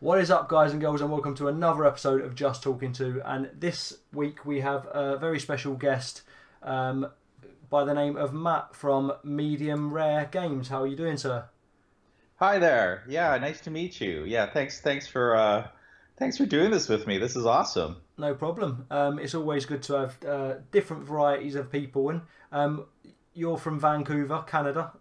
What is up, guys and girls, and welcome to another episode of Just Talking To. And this week we have a very special guest by the name of Matt from Medium Rare Games. How are you doing, sir? Hi there. Yeah, nice to meet you. Yeah, thanks for doing this with me. This is awesome. No problem. It's always good to have different varieties of people. And you're from Vancouver, Canada.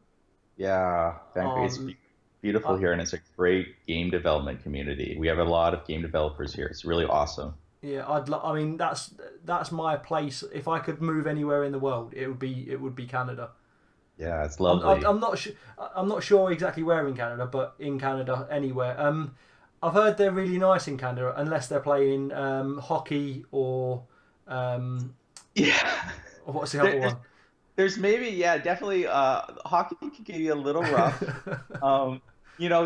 Yeah, Vancouver, it's Um, beautiful uh, here, and it's a great game development community. We have a lot of game developers here. It's really awesome. yeah, I mean, that's my place. If I could move anywhere in the world, it would be Canada. Yeah, it's I'm, I- lovely. I'm not su- I'm not sure exactly where in Canada, but in Canada anywhere. I've heard they're really nice in Canada, unless they're playing hockey um, Yeah. or what's the other There's one? there's maybe yeah, definitely hockey can get you a little rough. Um,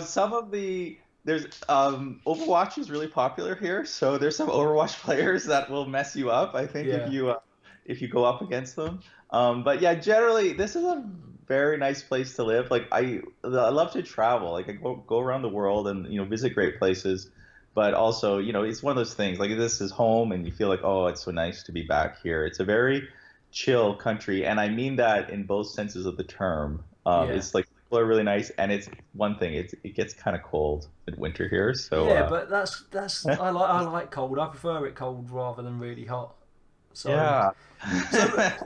some of the there's Overwatch is really popular here, so there's some Overwatch players that will mess you up, I think, Yeah, if you go up against them. But yeah, generally this is a very nice place to live. Like I love to travel. Like I go around the world and visit great places. But also, it's one of those things like this is home and you feel like, oh, it's so nice to be back here. It's a very chill country, and I mean that in both senses of the term. yeah, It's like people are really nice, and it's one thing. It gets kind of cold in winter here, so yeah. But that's I like cold. I prefer it cold rather than really hot. So yeah.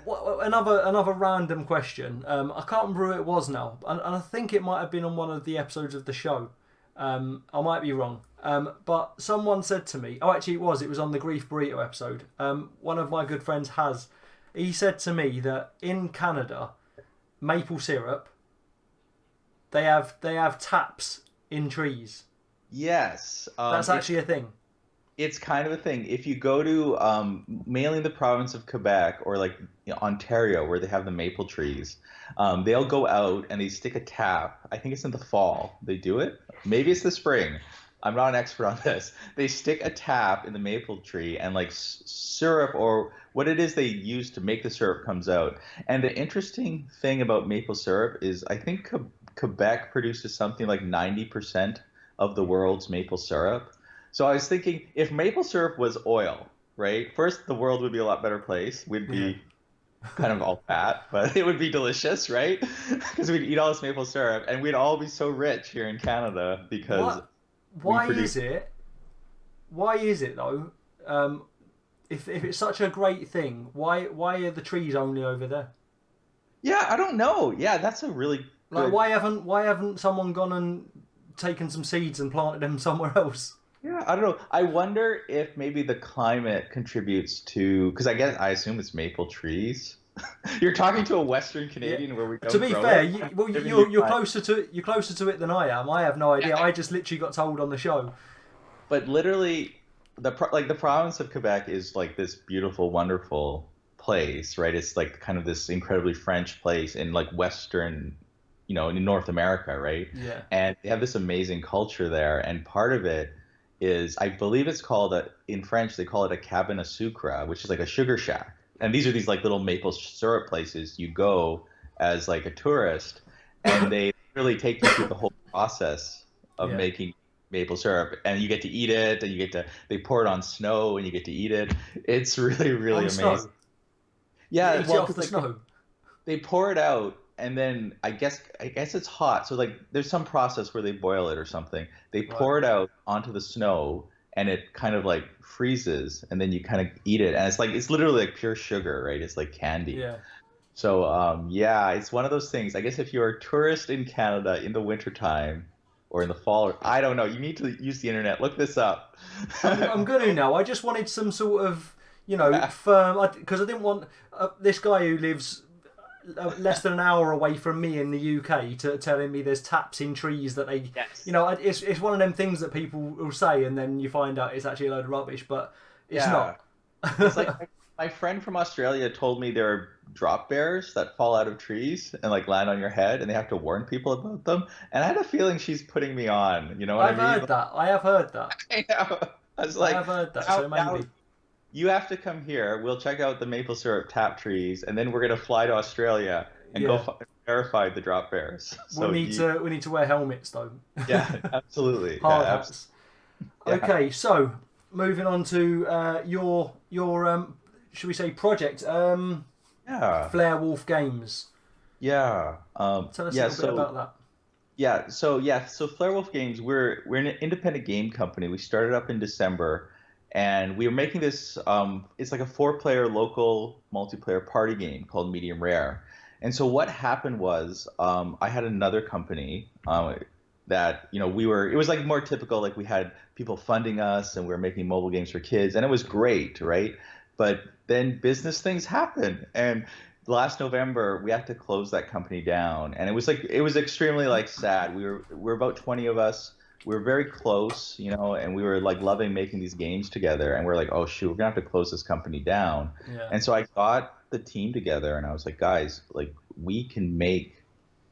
another random question. I can't remember who it was now, and I think it might have been on one of the episodes of the show. I might be wrong. But someone said to me, oh, actually, it was on the Grief Burrito episode. One of my good friends has. He said to me that in Canada, maple syrup, they have taps in trees. Yes. That's It's actually a thing. it's kind of a thing. If you go to mainly the province of Quebec or like Ontario, where they have the maple trees, they'll go out and they stick a tap. I think it's in the fall. They do it. Maybe it's the spring. I'm not an expert on this. They stick a tap in the maple tree and like syrup or what it is they use to make the syrup comes out. And the interesting thing about maple syrup is I think Quebec produces something like 90% of the world's maple syrup. So I was thinking if maple syrup was oil, right? First, the world would be a lot better place. We'd Yeah. be kind of all fat, but it would be delicious, right? Because we'd eat all this maple syrup and we'd all be so rich here in Canada because What? we Why produce. is it? Why is it though? Um, if it's such a great thing, why are the trees only over there? Yeah, I don't know. Yeah, that's a really Like good. why haven't someone gone and taken some seeds and planted them somewhere else? Yeah, I don't know. I wonder if maybe the climate contributes to, because I assume it's maple trees. You're talking to a Western Yeah. Canadian where we To don't be grow fair, it. Live in you're Yukon. closer to it than I am. I have no idea. I just literally got told on the show. But literally, the province of Quebec is like this beautiful, wonderful place, right? It's like kind of this incredibly French place in like Western, in North America, right? Yeah, And they have this amazing culture there, and part of it is, I believe it's called in French they call it a cabin à sucre, which is like a sugar shack. And these are these like little maple syrup places you go as like a tourist, and they really take you through the whole process of yeah. making maple syrup, and you get to eat it, and they pour it on snow, and you get to eat it. It's really, really On amazing. snow, you Yeah, eat it well, off because the like snow. they pour it out, and then I guess it's hot, so like there's some process where they boil it or something. They Right. pour it out onto the snow, and it kind of like freezes, and then you kind of eat it, and it's literally like pure sugar, right? It's like candy. Yeah. So yeah, it's one of those things. I guess if you're a tourist in Canada in the wintertime or in the fall, or I don't know, you need to use the internet. Look this up. I'm gonna now. I just wanted some sort of Yeah. firm because I didn't want this guy who lives less than an hour away from me in the UK to telling me there's taps in trees that they, Yes. it's one of them things that people will say and then you find out it's actually a load of rubbish, but it's Yeah. not. It's like my friend from Australia told me there are drop bears that fall out of trees and like land on your head, and they have to warn people about them. And I had a feeling she's putting me on. You know what I I've mean? heard that. I have heard that. I know. I was I like, have heard that. now, So now maybe you have to come here. We'll check out the maple syrup tap trees, and then we're gonna fly to Australia and go yeah. verify the drop bears. We So need you, to we need to wear helmets though, yeah, absolutely, hard yeah, hats. Yeah. Okay, so moving on to your should we say project? Yeah. FlareWolf Games. Yeah. Tell us a Yeah. little bit about that. So FlareWolf Games, we're an independent game company. We started up in December, and we were making this. It's like a four-player local multiplayer party game called Medium Rare. And so what happened was, I had another company that we were. It was like more typical. Like we had people funding us, and we were making mobile games for kids, and it was great, right? But then business things happen, and last November we had to close that company down, and it was extremely like sad. We were about 20 of us. We were very close, and we were like loving making these games together. And we're like, oh shoot, we're gonna have to close this company down. Yeah. And so I got the team together, and I was like, guys, like we can make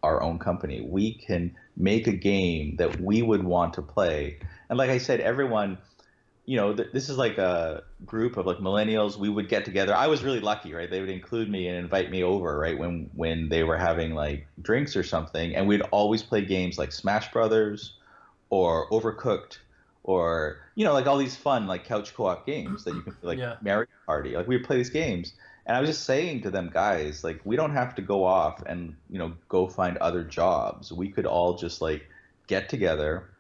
our own company. We can make a game that we would want to play. And like I said, everyone this is like a group of like millennials. We would get together. I was really lucky, right? They would include me and invite me over, right? When they were having like drinks or something, and we'd always play games like Smash Brothers or Overcooked or like all these fun like couch co-op games that you can play, like Yeah. Mario Party. Like we would play these games, and I was just saying to them, guys, like we don't have to go off and go find other jobs. We could all just like get together.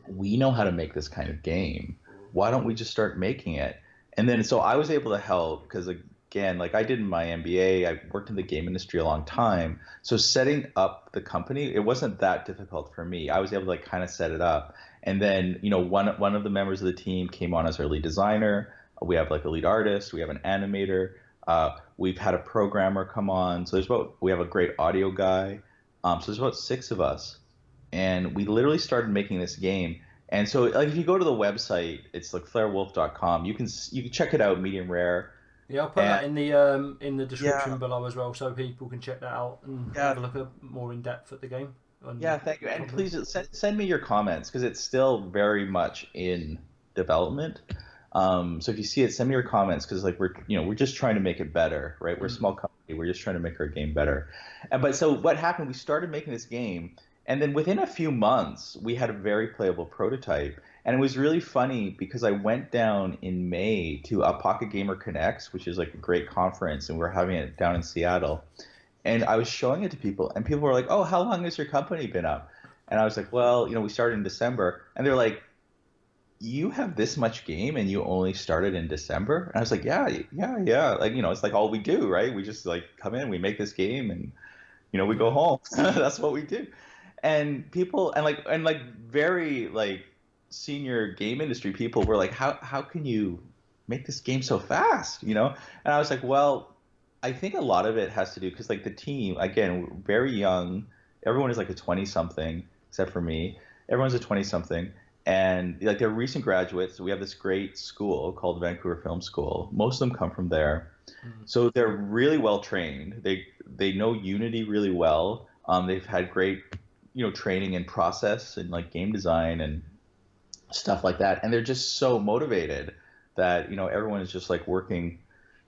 We know how to make this kind of game. Why don't we just start making it? And then so I was able to help because again, like I did in my MBA, I worked in the game industry a long time. So setting up the company, it wasn't that difficult for me. I was able to like kind of set it up. And then, one of the members of the team came on as our lead designer. We have like a lead artist, we have an animator, we've had a programmer come on. So we have a great audio guy. So there's about six of us, and we literally started making this game. And so like if you go to the website, it's like flarewolf.com. You can check it out, medium rare. Yeah, I'll put And that in the description yeah, below as well, so people can check that out and yeah, have a look at more in depth at the game and yeah, thank you. the And company. please send me your comments because it's still very much in development. So if you see it, send me your comments because like we're just trying to make it better, right? We're a small company. We're just trying to make our game better. But so what happened? We started making this game, and then within a few months, we had a very playable prototype. And it was really funny because I went down in May to Pocket Gamer Connects, which is like a great conference, and we're having it down in Seattle. And I was showing it to people, and people were like, "Oh, how long has your company been up?" And I was like, "Well, we started in December." And they're like, "You have this much game, and you only started in December?" And I was like, "Yeah, yeah, yeah. Like, it's like all we do, right? We just like come in, we make this game, and we go Yeah. home. That's what we do." And people, and like very like senior game industry people were like, "How can you make this game so fast?" And I was like, "Well, I think a lot of it has to do because like the team, again, we're very young. Everyone is like a 20 something except for me. Everyone's a 20 something, and like they're recent graduates. We have this great school called Vancouver Film School. Most of them come from there, so they're really well trained. They know Unity really well. They've had great training in process and like game design and stuff like that, and they're just so motivated that everyone is just like working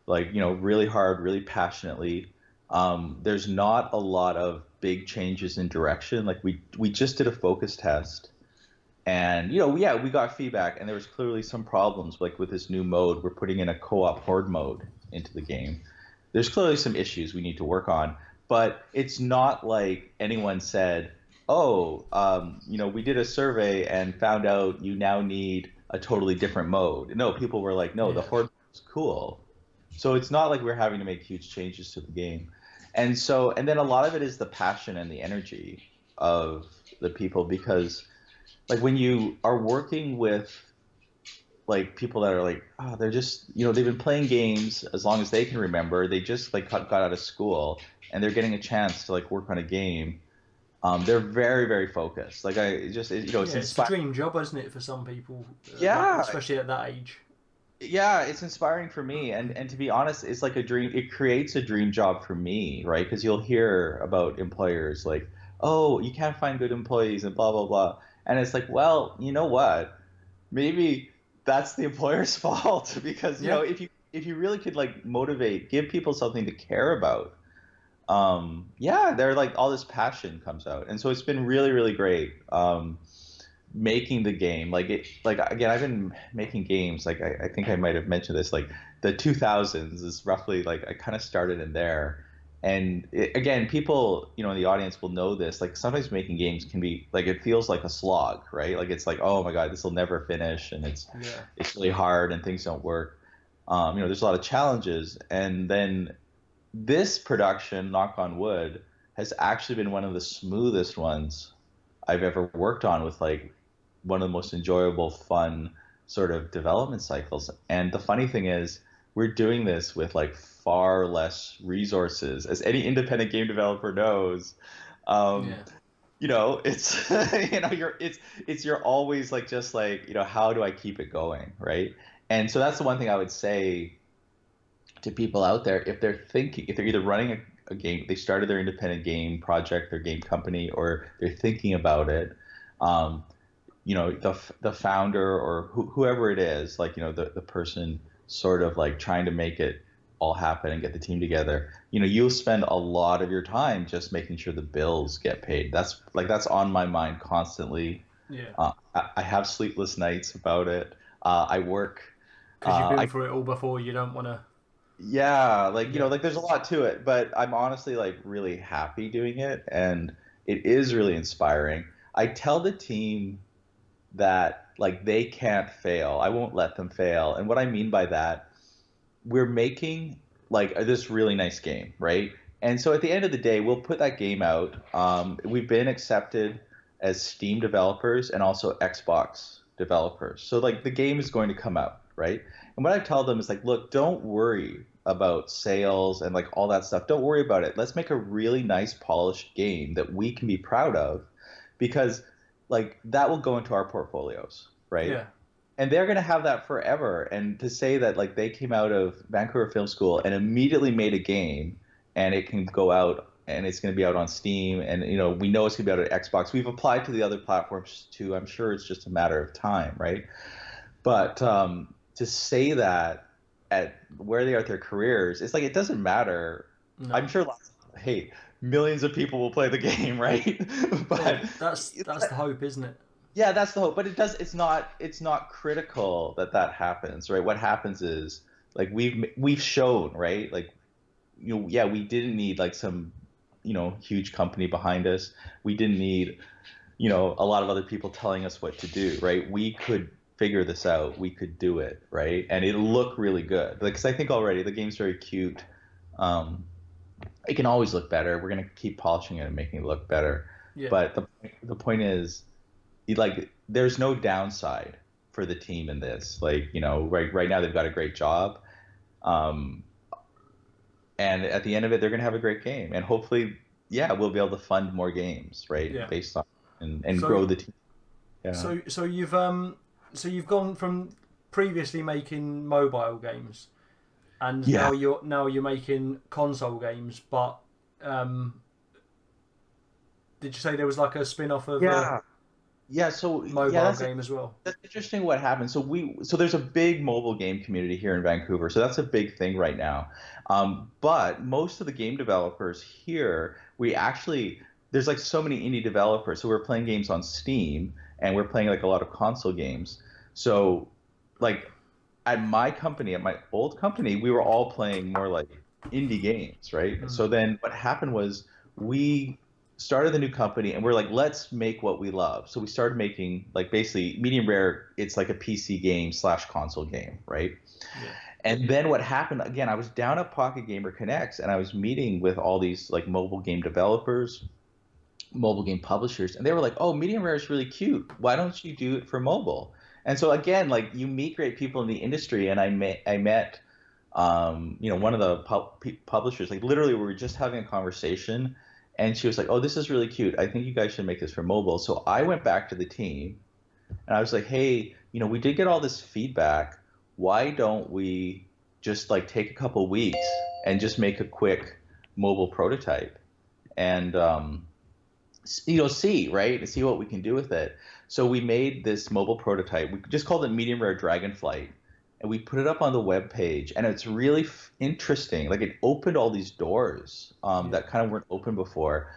like really hard, really passionately. There's not a lot of big changes in direction. Like we just did a focus test, and yeah, we got feedback, and there was clearly some problems like with this new mode. We're putting in a co-op horde mode into the game. There's clearly some issues we need to work on, but it's not like anyone said, oh, we did a survey and found out you now need a totally different mode. No, people were like, no, the Yeah. horde is cool. So it's not like we're having to make huge changes to the game. And then a lot of it is the passion and the energy of the people, because like when you are working with like people that are like, oh, they're just, they've been playing games as long as they can remember. They just like got out of school, and they're getting a chance to like work on a game. They're very, very focused. Like Yeah, it's it's a inspiring. dream job, isn't it, for some people, Yeah, especially at that age. yeah, it's inspiring for me. And to be honest, it's like a dream. It creates a dream job for me, right? Because you'll hear about employers like, oh, you can't find good employees and blah blah blah. And it's like, well, you know what? Maybe that's the employer's fault because Yeah. if you really could like motivate, give people something to care about, yeah, they're like all this passion comes out, and so it's been really really great. making the game, like again, I've been making games, like I think I might have mentioned this, like the 2000s is roughly like I kind of started in there. And again, people, in the audience will know this. Like sometimes making games can be like it feels like a slog, right? Like it's like, oh my God, this will never finish, and Yeah. it's really hard, and things don't work. There's a lot of challenges, and then this production, knock on wood, has actually been one of the smoothest ones I've ever worked on, with like one of the most enjoyable, fun sort of development cycles. And the funny thing is, we're doing this with like far less resources, as any independent game developer knows. Um, Yeah. it's you're always like, just like, how do I keep it going, right? And so that's the one thing I would say to people out there, if they're either running a game, they started their independent game project, their game company, or they're thinking about it. um, the founder, or whoever it is, like, the person sort of like trying to make it all happen and get the team together, you'll spend a lot of your time just making sure the bills get paid. That's on my mind constantly. Yeah. I have sleepless nights about it. I work. Because you've been I through it all before, you don't want to. Yeah, like, Yeah. like there's a lot to it, but I'm honestly like really happy doing it, and it is really inspiring. I tell the team that like they can't fail. I won't let them fail. And what I mean by that, we're making like this really nice game, right? And so at the end of the day, we'll put that game out. We've been accepted as Steam developers and also Xbox developers. So like the game is going to come out, right? And what I tell them is like, look, don't worry about sales and like all that stuff. Don't worry about it. Let's make a really nice polished game that we can be proud of, because like that will go into our portfolios, right? Yeah. And they're going to have that forever. And to say that like they came out of Vancouver Film School and immediately made a game, and it can go out and it's going to be out on Steam, and we know it's going to be out at Xbox. We've applied to the other platforms too. I'm sure it's just a matter of time, right? But to say that at where they are with their careers, it's like it doesn't matter. No. I'm sure hey, millions of people will play the game, right? Well, But that's the hope, isn't it? yeah, that's the hope. But it's not critical that that happens, right? What happens is like we've shown, right? Like, yeah, we didn't need like some, huge company behind us. We didn't need, a lot of other people telling us what to do, right? We could figure this out. We could do it, right? And it'll look really good. Like, 'cause I think already the game's very cute. Um, it can always look better. We're gonna keep polishing it and making it look better. Yeah. But the point is, like, there's no downside for the team in this. Like, right now they've got a great job. Um, and at the end of it, they're gonna have a great game, and hopefully, yeah, we'll be able to fund more games, right? Yeah. Based on and So grow the team. Yeah. so you've gone from previously making mobile games, and Yeah. now you're making console games. But did you say there was like a spin-off of a Yeah. Yeah. So yeah, mobile game as well? that's interesting what happened. So there's a big mobile game community here in Vancouver. So that's a big thing right now. But most of the game developers here, we actually there's like so many indie developers. So we're playing games on Steam, and we're playing like a lot of console games. So like at my company, at my old company, we were all playing more like indie games, right? Mm. So then what happened was we started the new company, and we're like, let's make what we love. So we started making like basically medium rare. It's like a PC game slash console game, right? Yeah. And then what happened again? I was down at Pocket Gamer Connects, and I was meeting with all these like mobile game developers, mobile game publishers, and they were like, "Oh, medium rare is really cute. Why don't you do it for mobile?" And so again, like you meet great people in the industry, and I met one of the publishers. Like literally, we were just having a conversation, and she was like, "Oh, this is really cute. I think you guys should make this for mobile." So I went back to the team, and I was like, "Hey, we did get all this feedback. Why don't we just like take a couple weeks and just make a quick mobile prototype, and see, right? See what we can do with it." So we made this mobile prototype. We just called it Medium Rare Dragonflight, and we put it up on the web page. And it's really interesting. Like it opened all these doors Yeah. that kind of weren't open before,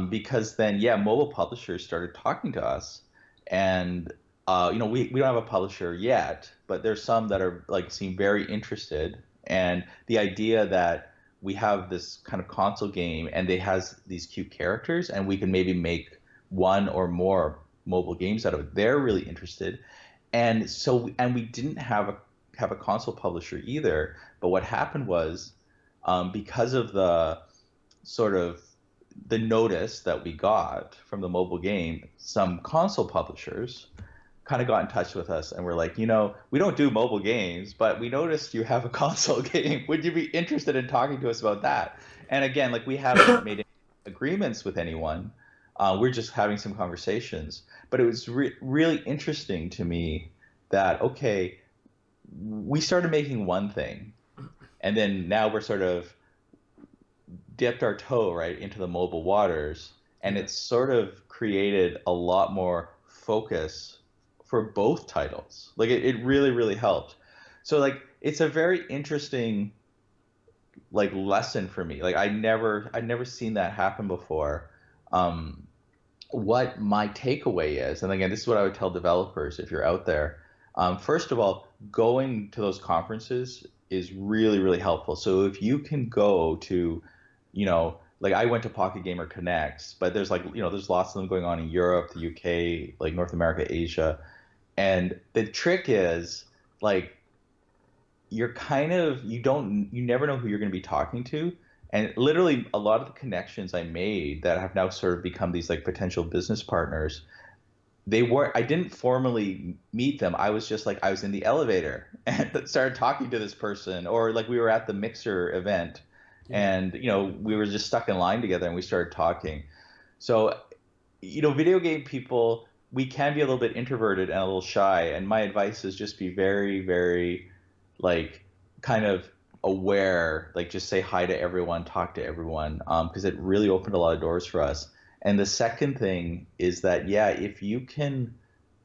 because then, yeah, mobile publishers started talking to us, and we don't have a publisher yet, but there's some that are like seem very interested, and the idea that we have this kind of console game and they has these cute characters and we can maybe make one or more mobile games out of it. They're really interested. And so, and we didn't have a console publisher either. But what happened was, because of the sort of the notice that we got from the mobile game, some console publishers kind of got in touch with us and were like, we don't do mobile games, but we noticed you have a console game. Would you be interested in talking to us about that? And again, like we haven't made any agreements with anyone. We're just having some conversations. But it was really interesting to me that, okay, we started making one thing, and then now we're sort of dipped our toe right into the mobile waters, and it's sort of created a lot more focus for both titles. Like it really, really helped. So like it's a very interesting like lesson for me. Like I'd never seen that happen before. What my takeaway is, and again, this is what I would tell developers if you're out there. First of all, going to those conferences is really, really helpful. So if you can go to, like I went to Pocket Gamer Connects, but there's like, there's lots of them going on in Europe, the UK, like North America, Asia. And the trick is like you never know who you're going to be talking to. And literally a lot of the connections I made that have now sort of become these like potential business partners, I didn't formally meet them. I was just like, I was in the elevator and started talking to this person, or like we were at the Mixer event and, we were just stuck in line together and we started talking. So, video game people, we can be a little bit introverted and a little shy. And my advice is just be very, very like kind of aware, like just say hi to everyone, talk to everyone, because it really opened a lot of doors for us. And the second thing is that, yeah, if you can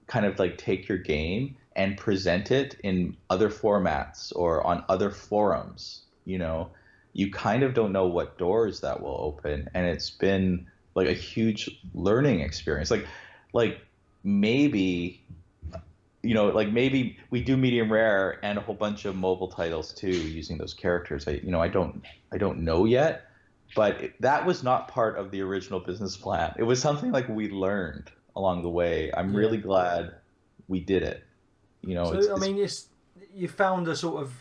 kind of like take your game and present it in other formats or on other forums, you kind of don't know what doors that will open. And it's been like a huge learning experience. Like maybe, like maybe we do medium rare and a whole bunch of mobile titles too using those characters. I don't know yet, but that was not part of the original business plan. It was something like we learned along the way. I'm really glad we did it. So I mean, you found a sort of,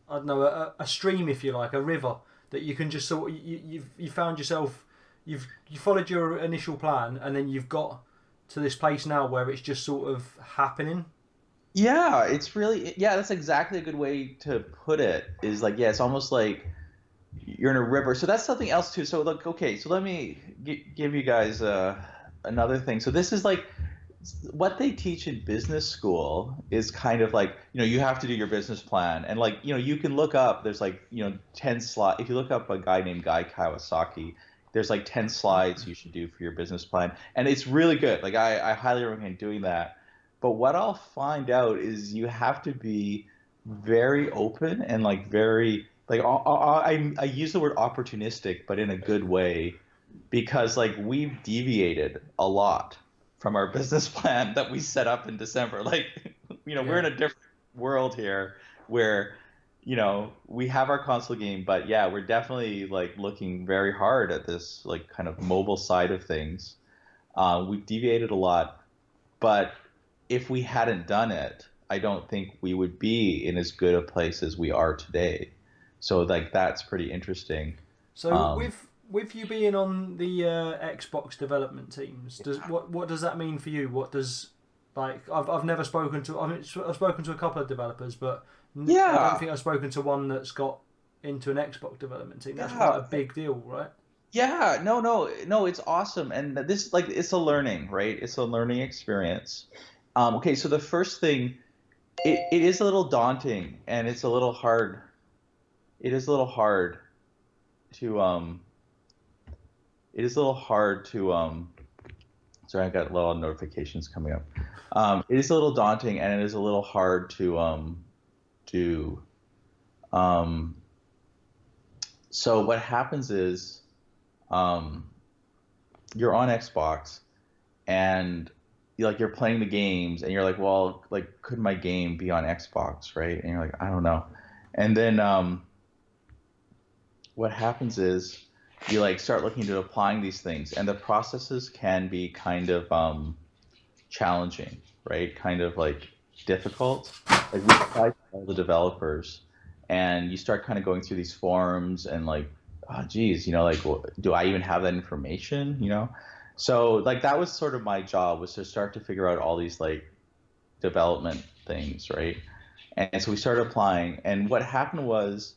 I don't know, a stream, if you like, a river that you can just sort of, you found yourself, you followed your initial plan, and then you've got to this place now where it's just sort of happening. Yeah, it's really, yeah, that's exactly a good way to put it. Is like, yeah, it's almost like you're in a river. So that's something else too. So look, okay, so let me give you guys another thing. So this is like what they teach in business school is kind of like, you have to do your business plan, and like, you can look up, there's like, 10 slides. If you look up a guy named Guy Kawasaki, there's like 10 slides you should do for your business plan, and it's really good. Like I highly recommend doing that. But what I'll find out is you have to be very open and like very like I use the word opportunistic, but in a good way, because like we've deviated a lot from our business plan that we set up in December. Like, we're in a different world here where, we have our console game, but yeah, we're definitely like looking very hard at this like kind of mobile side of things. We've deviated a lot, but if we hadn't done it, I don't think we would be in as good a place as we are today. So like that's pretty interesting. So with you being on the Xbox development teams, what does that mean for you? What does, like, I've never spoken to, I've spoken to a couple of developers, but I don't think I've spoken to one that's got into an Xbox development team. That's quite a big deal, right? Yeah, no, it's awesome, and this like it's a learning, right? It's a learning experience. Okay, so the first thing, it is a little daunting, and it's a little hard. It is a little hard to It is a little hard to Sorry, I got a lot of notifications coming up. It is a little daunting, and it is a little hard to do. Um, so what happens is, you're on Xbox, and you're playing the games and you're like, well, like could my game be on Xbox, right? And you're like, I don't know. And then what happens is you like start looking into applying these things, and the processes can be kind of challenging, right? Kind of like difficult. Like we tried to tell the developers, and you start kind of going through these forums and like, oh geez, like well, do I even have that information? So like that was sort of my job, was to start to figure out all these like development things, right? And so we started applying, and what happened was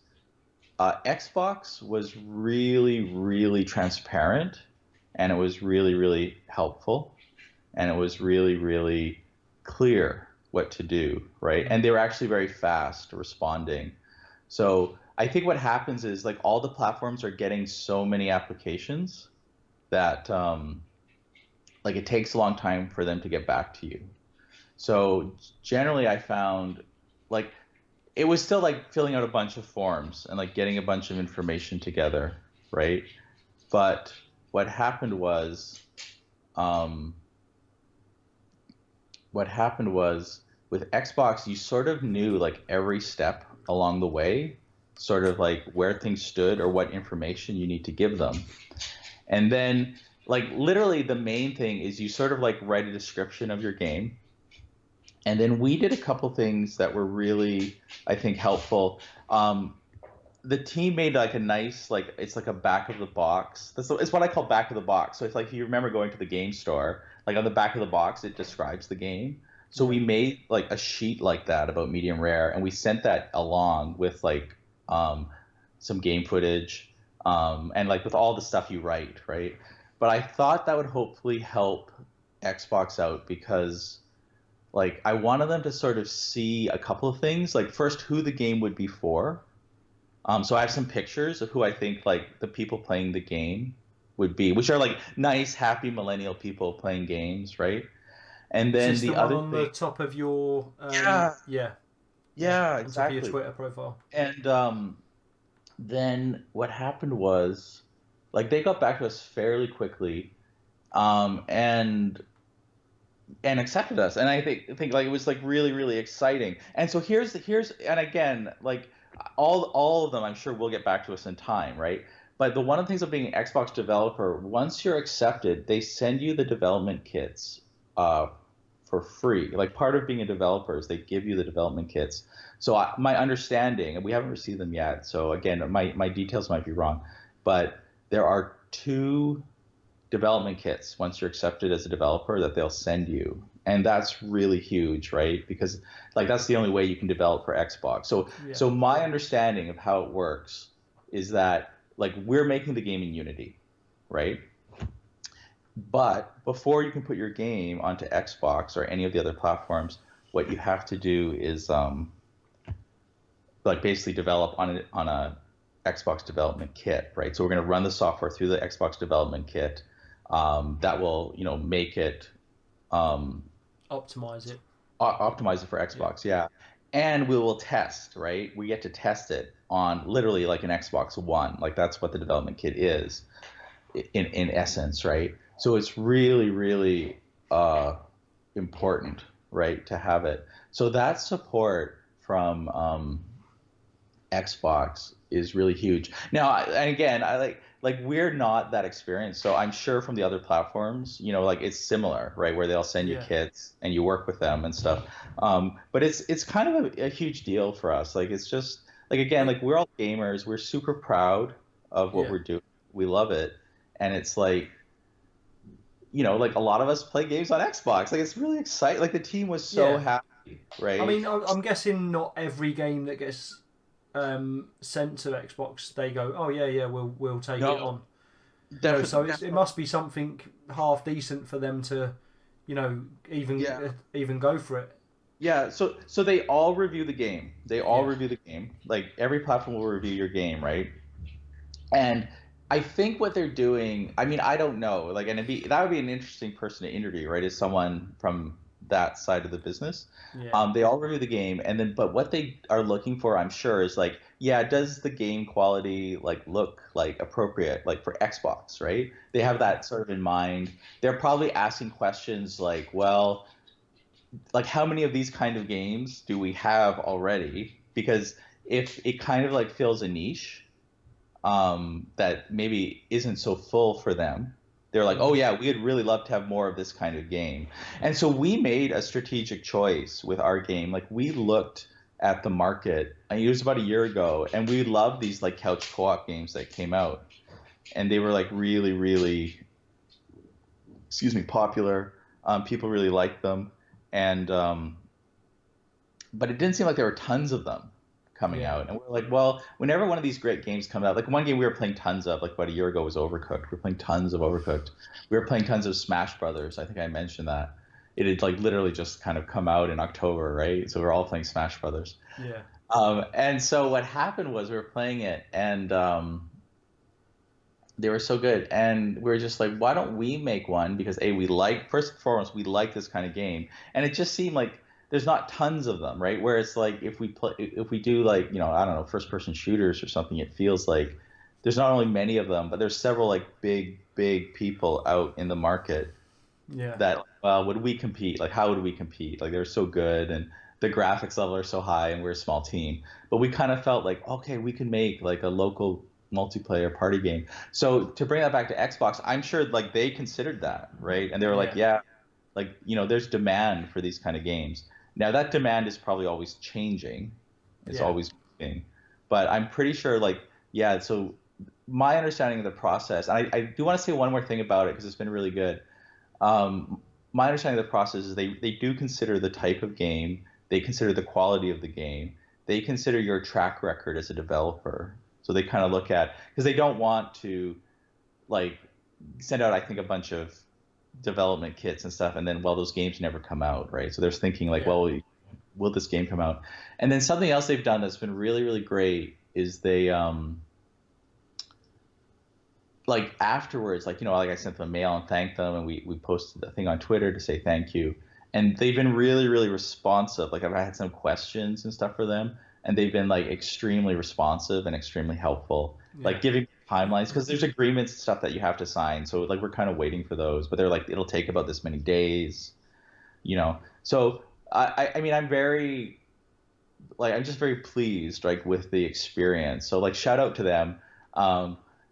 Xbox was really, really transparent, and it was really, really helpful, and it was really, really clear what to do, right? And they were actually very fast responding. So I think what happens is like all the platforms are getting so many applications that like it takes a long time for them to get back to you. So generally I found like it was still like filling out a bunch of forms and like getting a bunch of information together, right? But what happened was um, what happened was with Xbox, you sort of knew like every step along the way, sort of like where things stood or what information you need to give them. And then like literally the main thing is you sort of like write a description of your game. And then we did a couple things that were really, I think, helpful. The team made like a nice, like it's like a back of the box. It's what I call back of the box. So it's like if you remember going to the game store, like on the back of the box, it describes the game. So we made like a sheet like that about medium rare, and we sent that along with like some game footage, and like with all the stuff you write, right? But I thought that would hopefully help Xbox out because like I wanted them to sort of see a couple of things. Like first, who the game would be for. So I have some pictures of who I think like the people playing the game would be, which are like nice, happy millennial people playing games, right? And Is then this the the one other on the thing, top of your yeah, yeah, yeah, on top of your exactly. Twitter profile? And then what happened was, like, they got back to us fairly quickly, and accepted us, and I think like it was like really, really exciting. And so here's and again, like all of them, I'm sure will get back to us in time, right? But the one of the things of being an Xbox developer, once you're accepted, they send you the development kits uh, for free. Like part of being a developer is they give you the development kits. So my understanding, and we haven't received them yet, so again, my details might be wrong, but there are two development kits once you're accepted as a developer that they'll send you, and that's really huge, right? Because like that's the only way you can develop for Xbox. So Yeah. so my understanding of how it works is that like we're making the game in Unity, right? But before you can put your game onto Xbox or any of the other platforms, what you have to do is like basically develop on a Xbox development kit, right? So we're going to run the software through the Xbox development kit, that will make it Optimize it. optimize it for Xbox, yeah. And we will test, right? We get to test it on literally like an Xbox One, like that's what the development kit is in essence, right? So it's really, really important, right, to have it. So that support from Xbox is really huge. Now, and again, I like we're not that experienced, so I'm sure from the other platforms, like it's similar, right, where they'll send you Yeah. kits and you work with them and stuff. But it's kind of a huge deal for us. Like it's just like again, But like we're all gamers. We're super proud of what yeah. we're doing. We love it, and it's like like a lot of us play games on Xbox. Like it's really exciting. Like the team was so Yeah. happy, I right? mean, I'm guessing not every game that gets sent to Xbox, they go, oh yeah, yeah, we'll take it No, on. So definitely. it must be something half decent for them to, Yeah. even go for it. Yeah, so they all review the game. They all Yeah. review the game. Like every platform will review your game, right? And I think what they're doing, I mean, I don't know. Like, and that would be an interesting person to interview, right? Is someone from that side of the business. Yeah. They all review the game, and then but what they are looking for, I'm sure, is like, yeah, does the game quality like look like appropriate like for Xbox, right? They have Yeah. that sort of in mind. They're probably asking questions like, well, like how many of these kind of games do we have already? Because if it kind of like fills a niche that maybe isn't so full for them, they're like, oh Mm. yeah, we'd really love to have more of this kind of game. And so we made a strategic choice with our game. Like we looked at the market, it was about a year ago, and we loved these like couch co-op games that came out, and they were like really, really, excuse me, popular. People really liked them, and but it didn't seem like there were tons of them coming Yeah. out. And we're like, well, whenever one of these great games come out, like one game we were playing tons of, like about a year ago, was Overcooked. We were playing tons of Overcooked. We were playing tons of Smash Brothers. I think I mentioned that. It had like literally just kind of come out in October, right? So we are all playing Smash Brothers. Yeah. And so what happened was we were playing it, and they were so good, and we were just like, why don't we make one? Because we like, first and foremost, we like this kind of game, and it just seemed like there's not tons of them, right? Where it's like if we do like, I don't know, first person shooters or something, it feels like there's not only many of them, but there's several like big people out in the market Yeah. that, well, would we compete? Like how would we compete? Like they're so good, and the graphics level are so high, and we're a small team. But we kind of felt like, okay, we can make like a local multiplayer party game. So to bring that back to Xbox, I'm sure like they considered that, right? And they were like, Yeah. yeah, like, there's demand for these kind of games. Now that demand is probably always changing. It's Yeah. always moving. But I'm pretty sure like, yeah, so my understanding of the process, and I do want to say one more thing about it because it's been really good. My understanding of the process is they do consider the type of game, they consider the quality of the game, they consider your track record as a developer. So they kind of look at, because they don't want to like send out, I think, a bunch of development kits and stuff, and then, well, those games never come out, right? So they're thinking like, Yeah. well, will this game come out? And then something else they've done that's been really, really great is they like afterwards, like, like I sent them a mail and thanked them, and we posted a thing on Twitter to say thank you. And they've been really, really responsive. Like I've had some questions and stuff for them, and they've been like extremely responsive and extremely helpful, Yeah. like giving timelines, because there's agreements and stuff that you have to sign. So like we're kind of waiting for those, but they're like, it'll take about this many days. So I mean, I'm just very pleased like with the experience. So like shout out to them.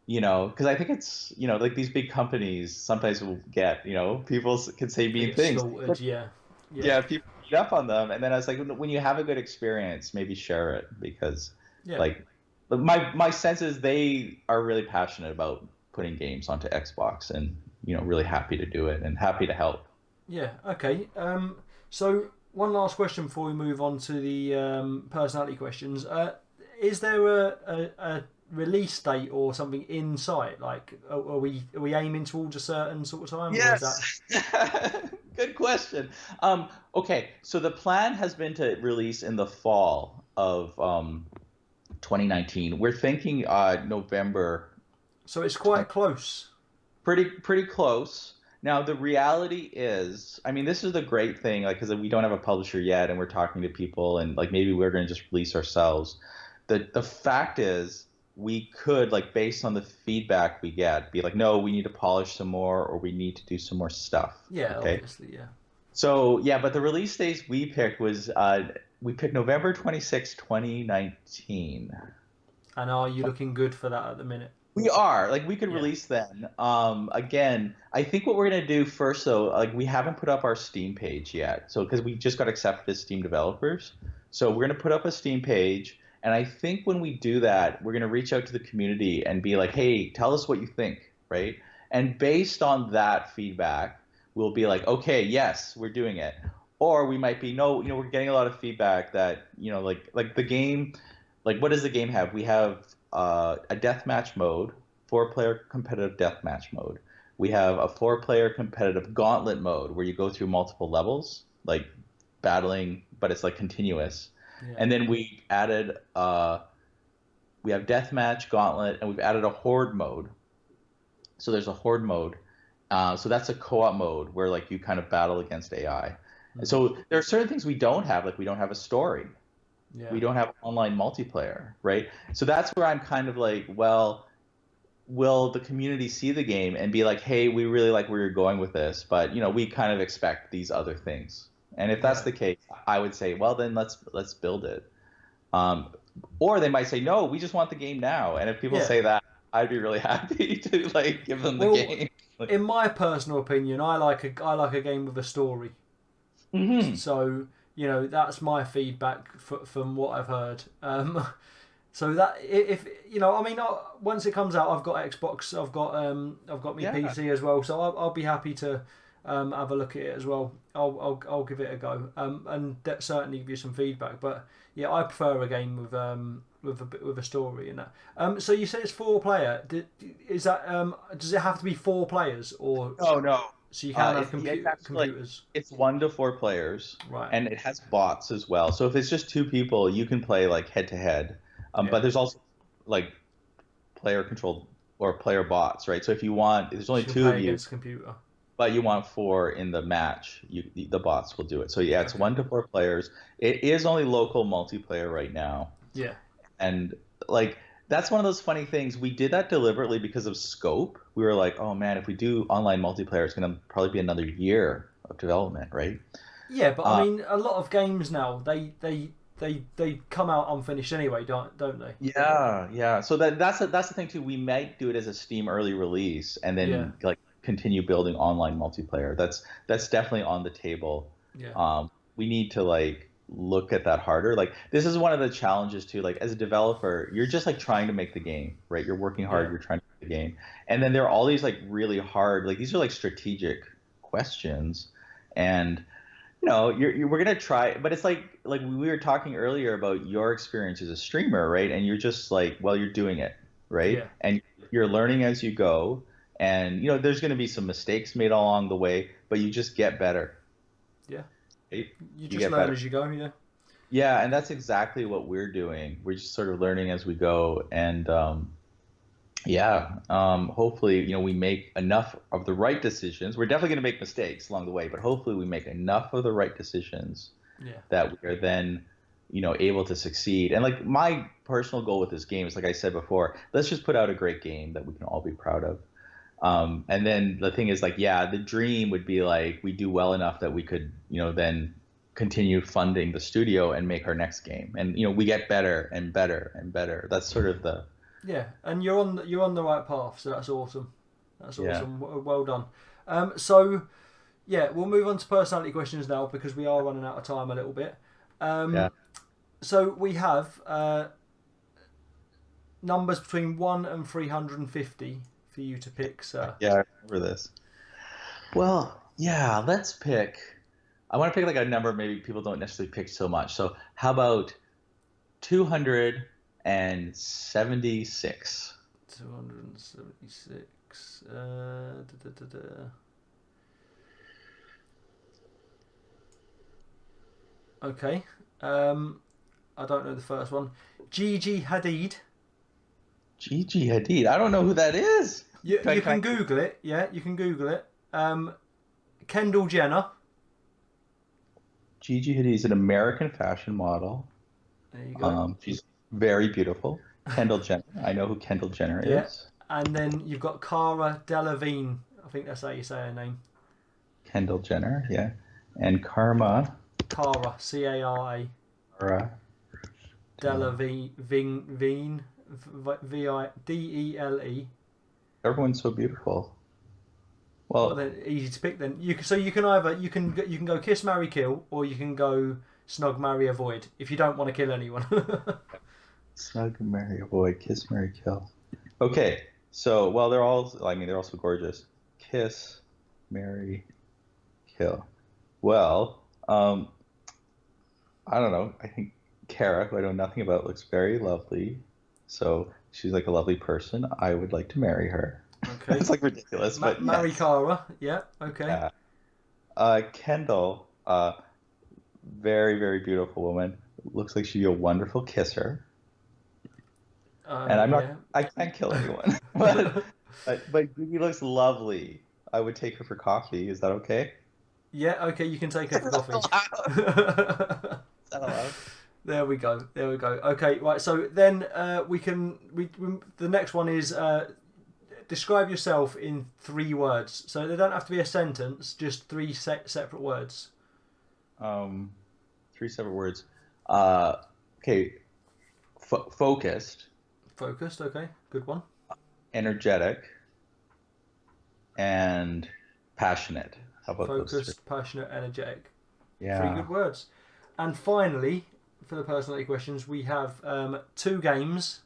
Because I think it's, like these big companies sometimes will get, people can say They mean get things. slaughtered. Yeah. Yeah. Yeah, people beat up on them, and then I was like, when you have a good experience, maybe share it, because Yeah. like my sense is they are really passionate about putting games onto Xbox, and really happy to do it and happy to help. Yeah. Okay. So one last question before we move on to the personality questions. Is there a release date or something in sight? Like, are we aiming towards a certain sort of time, or is that? Yes. Good question. Okay, so the plan has been to release in the fall of 2019. We're thinking November. So it's quite close. Pretty close. Now the reality is, I mean, this is the great thing, like, because we don't have a publisher yet, and we're talking to people, and like maybe we're going to just release ourselves. The fact is, we could, like, based on the feedback we get, be like, no, we need to polish some more, or we need to do some more stuff. Yeah. Okay. Obviously. Yeah. So yeah, but the release dates we picked was we picked November 26, 2019. And are you looking good for that at the minute? We are, like, we could Yeah. release then. Again, I think what we're gonna do first, though, like, we haven't put up our Steam page yet, so because we just got accepted as Steam developers, so we're gonna put up a Steam page, and I think when we do that, we're gonna reach out to the community and be like, hey, tell us what you think, right? And based on that feedback, we'll be like, okay, yes, we're doing it, or we might be, no, we're getting a lot of feedback that, like the game, like, what does the game have? We have a deathmatch mode, 4-player competitive deathmatch mode. We have a 4-player competitive gauntlet mode where you go through multiple levels, like battling, but it's like continuous. Yeah. And then we added, we have deathmatch, gauntlet, and we've added a horde mode. So there's a horde mode. So that's a co-op mode where like you kind of battle against AI. So there are certain things we don't have, like we don't have a story. Yeah. We don't have online multiplayer, right? So that's where I'm kind of like, well, will the community see the game and be like, hey, we really like where you're going with this, but we kind of expect these other things. And if that's the case, I would say, well, then let's build it. Or they might say, no, we just want the game now. And if people say that, I'd be really happy to like give them the game. In my personal opinion, I like a game with a story. Mm-hmm. So that's my feedback from what I've heard. So that if once it comes out, I've got Xbox, I've got my PC as well. So I'll be happy to have a look at it as well. I'll give it a go and certainly give you some feedback. But yeah, I prefer a game with a story in that. So you said it's 4-player. Is that does it have to be 4 players or? Oh no. So you can have computers. It's 1 to 4 players, right? And it has bots as well. So if it's just 2 people, you can play like head to head. But there's also like player controlled or player bots, right? So if you want, there's only 2 of you. Against computer. But you want 4 in the match, the bots will do it. So yeah, it's 1 to 4 players. It is only local multiplayer right now. Yeah. And like that's one of those funny things. We did that deliberately because of scope. We were like, oh man, if we do online multiplayer, it's gonna probably be another year of development, right? Yeah, but I mean, a lot of games now they come out unfinished anyway, don't they? Yeah. So that's the thing too. We might do it as a Steam early release and then like continue building online multiplayer. That's definitely on the table. Yeah. We need to like look at that harder. Like this is one of the challenges too. Like as a developer, you're just like trying to make the game, right? You're working hard. You're trying to make the game, and then there are all these like really hard, like these are like strategic questions, and we're gonna try, but it's like we were talking earlier about your experience as a streamer, right? And you're just like, well, you're doing it, right? Yeah. And you're learning as you go, and there's gonna be some mistakes made along the way, but you just get better. Yeah. Right? You just learn as you go, yeah. Yeah, and that's exactly what we're doing. We're just sort of learning as we go, and hopefully, we make enough of the right decisions. We're definitely going to make mistakes along the way, but hopefully we make enough of the right decisions that we are then, able to succeed. And like my personal goal with this game is, like I said before, let's just put out a great game that we can all be proud of. And then the thing is like, the dream would be like we do well enough that we could, then continue funding the studio and make our next game. And, we get better and better and better. That's sort of the... Yeah, and you're on the right path, so that's awesome. That's awesome. Well done. So, we'll move on to personality questions now because we are running out of time a little bit. So we have numbers between 1 and 350 for you to pick, sir. Yeah, I remember this. Well, let's pick... I want to pick like a number maybe people don't necessarily pick so much. So how about 276? 276. Okay. I don't know the first one. Gigi Hadid. Gigi Hadid. I don't know who that is. You can Google it. Yeah, you can Google it. Kendall Jenner. Gigi Hadid is an American fashion model. There you go. She's very beautiful. Kendall Jenner. I know who Kendall Jenner is. And then you've got Cara Delevingne. I think that's how you say her name. Kendall Jenner, yeah. And Cara, C-A-R-A. Cara Delevingne. V-I-D-E-L-E. Everyone's so beautiful. Well, then easy to pick then. You can either go kiss, marry, kill, or you can go snog, marry, avoid. If you don't want to kill anyone. Snog, marry, avoid, kiss, marry, kill. Okay, so they're all so gorgeous. Kiss, marry, kill. Well, I don't know. I think Cara, who I know nothing about, looks very lovely. So she's like a lovely person. I would like to marry her. Okay. It's like ridiculous, but marry Cara. Yeah. Okay. Kendall, very, very beautiful woman. Looks like she'd be a wonderful kisser. And I'm not. I can't kill anyone, but Gigi looks lovely. I would take her for coffee. Is that okay? Yeah, okay, you can take her for coffee. Is that allowed? There we go. Okay, right. So then the next one is describe yourself in 3 words. So they don't have to be a sentence, just 3 separate words. 3 separate words. Okay. Focused. Focused. Okay, good one. Energetic. And passionate. How about those 3? Focused, passionate, energetic. Yeah. 3 good words. And finally, for the personality questions, we have 2 games.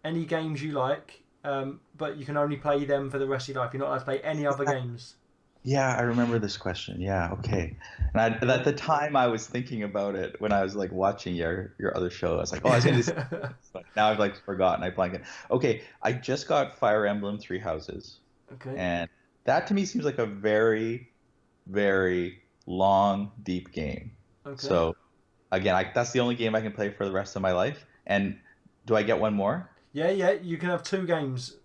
Any games you like, but you can only play them for the rest of your life. You're not allowed to play any other games. Yeah, I remember this question. Yeah, okay. And at the time, I was thinking about it when I was like watching your other show. I was like, oh, I was going to but now I've like forgotten. I blanked. Okay, I just got Fire Emblem 3 Houses. Okay. And that to me seems like a very, very long, deep game. Okay. So, again, that's the only game I can play for the rest of my life. And do I get one more? Yeah, you can have 2 games.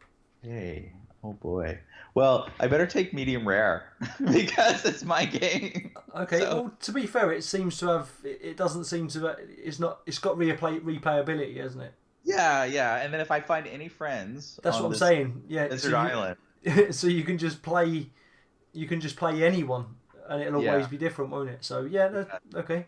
Hey, oh boy. Well, I better take medium rare because it's my game. Okay. So, Well, to be fair, it seems to have. It doesn't seem to. It's not. It's got replayability, hasn't it? yeah. And then if I find any friends, That's on what I'm this saying. Yeah. desert island, So you can just play. You can just play anyone, and it'll always be different, won't it? So yeah. Okay.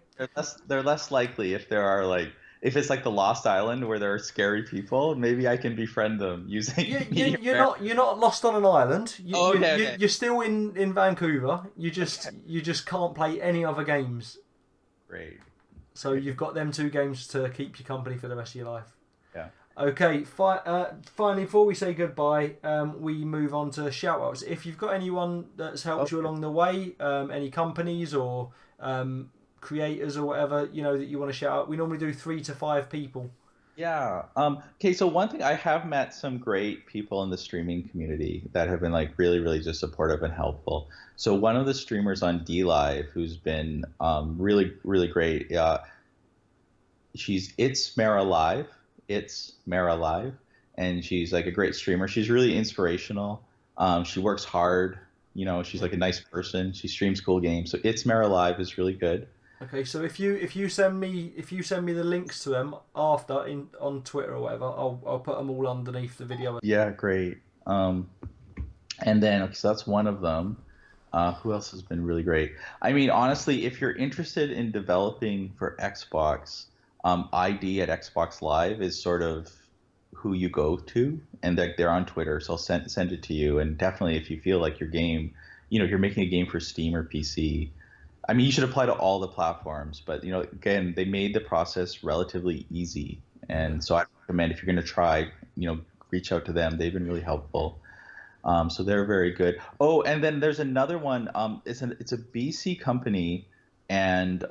they're less likely if there are like. If it's like the Lost Island where there are scary people, maybe I can befriend them using. You're not lost on an island. Okay. You're still in Vancouver. You just can't play any other games. Great. So you've got them 2 games to keep you company for the rest of your life. Yeah. Okay. Finally, before we say goodbye, we move on to shoutouts. If you've got anyone that's helped you along the way, any companies or creators or whatever, that you want to shout out, we normally do 3 to 5 people. Yeah. Okay. So one thing, I have met some great people in the streaming community that have been like really, really just supportive and helpful. So one of the streamers on D Live who's been really, really great. She's ItsMaraLive. And she's like a great streamer. She's really inspirational. She works hard. She's like a nice person. She streams cool games. So ItsMaraLive is really good. Okay, so if you send me the links to them after on Twitter or whatever, I'll put them all underneath the video. Yeah, great. And then okay, so that's one of them. Who else has been really great? I mean, honestly, if you're interested in developing for Xbox, ID at Xbox Live is sort of who you go to, and they're on Twitter, so I'll send it to you. And definitely, if you feel like your game, if you're making a game for Steam or PC. I mean, you should apply to all the platforms, but again, they made the process relatively easy, and so I recommend if you're going to try, reach out to them. They've been really helpful, so they're very good. Oh, and then there's another one. It's a BC company, and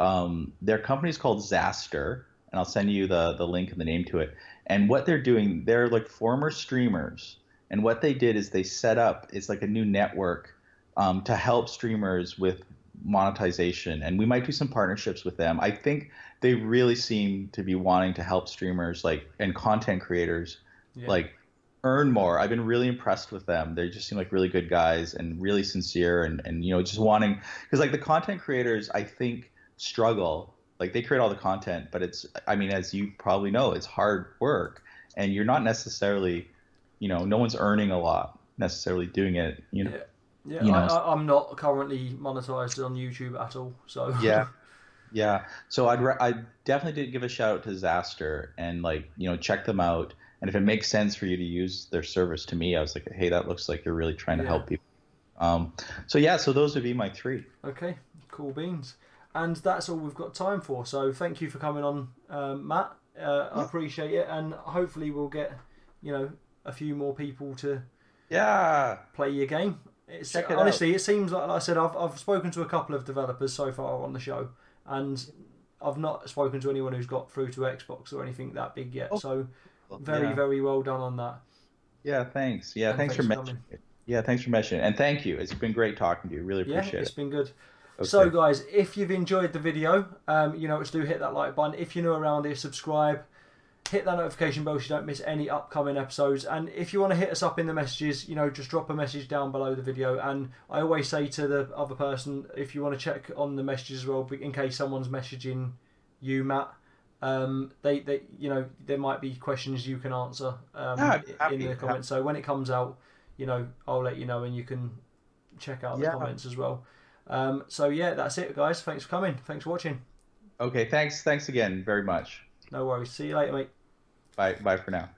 their company is called Zasterr, and I'll send you the link and the name to it. And what they're doing, they're like former streamers, and what they did is they set up it's like a new network to help streamers with monetization, and we might do some partnerships with them. I think they really seem to be wanting to help streamers and content creators earn more. I've been really impressed with them. They just seem like really good guys and really sincere and just wanting, because the content creators I think struggle. They create all the content, but as you probably know, it's hard work, and you're not necessarily no one's earning a lot necessarily doing it. Yeah, I'm not currently monetized on YouTube at all. So yeah. So I definitely did give a shout out to Zasterr and check them out. And if it makes sense for you to use their service, to me, I was like, hey, that looks like you're really trying to help people. So those would be my 3. Okay, cool beans. And that's all we've got time for. So thank you for coming on, Matt. I appreciate it, and hopefully we'll get a few more people to play your game. Honestly, it seems like I said, I've spoken to a couple of developers so far on the show, and I've not spoken to anyone who's got through to Xbox or anything that big yet. So very well done on that. Yeah, thanks. Yeah, thanks for mentioning it. Yeah, thanks for mentioning it. And thank you. It's been great talking to you. Really appreciate it. It's been good. Okay. So guys, if you've enjoyed the video, do hit that like button. If you're new around here, subscribe. hit that notification bell so you don't miss any upcoming episodes. And if you want to hit us up in the messages, just drop a message down below the video. And I always say to the other person, if you want to check on the messages as well, in case someone's messaging you, Matt, there might be questions you can answer in the comments. So when it comes out, I'll let you know, and you can check out the comments as well. So yeah, that's it, guys. Thanks for coming. Thanks for watching. Okay, thanks again very much. No worries. See you later, mate. Bye for now.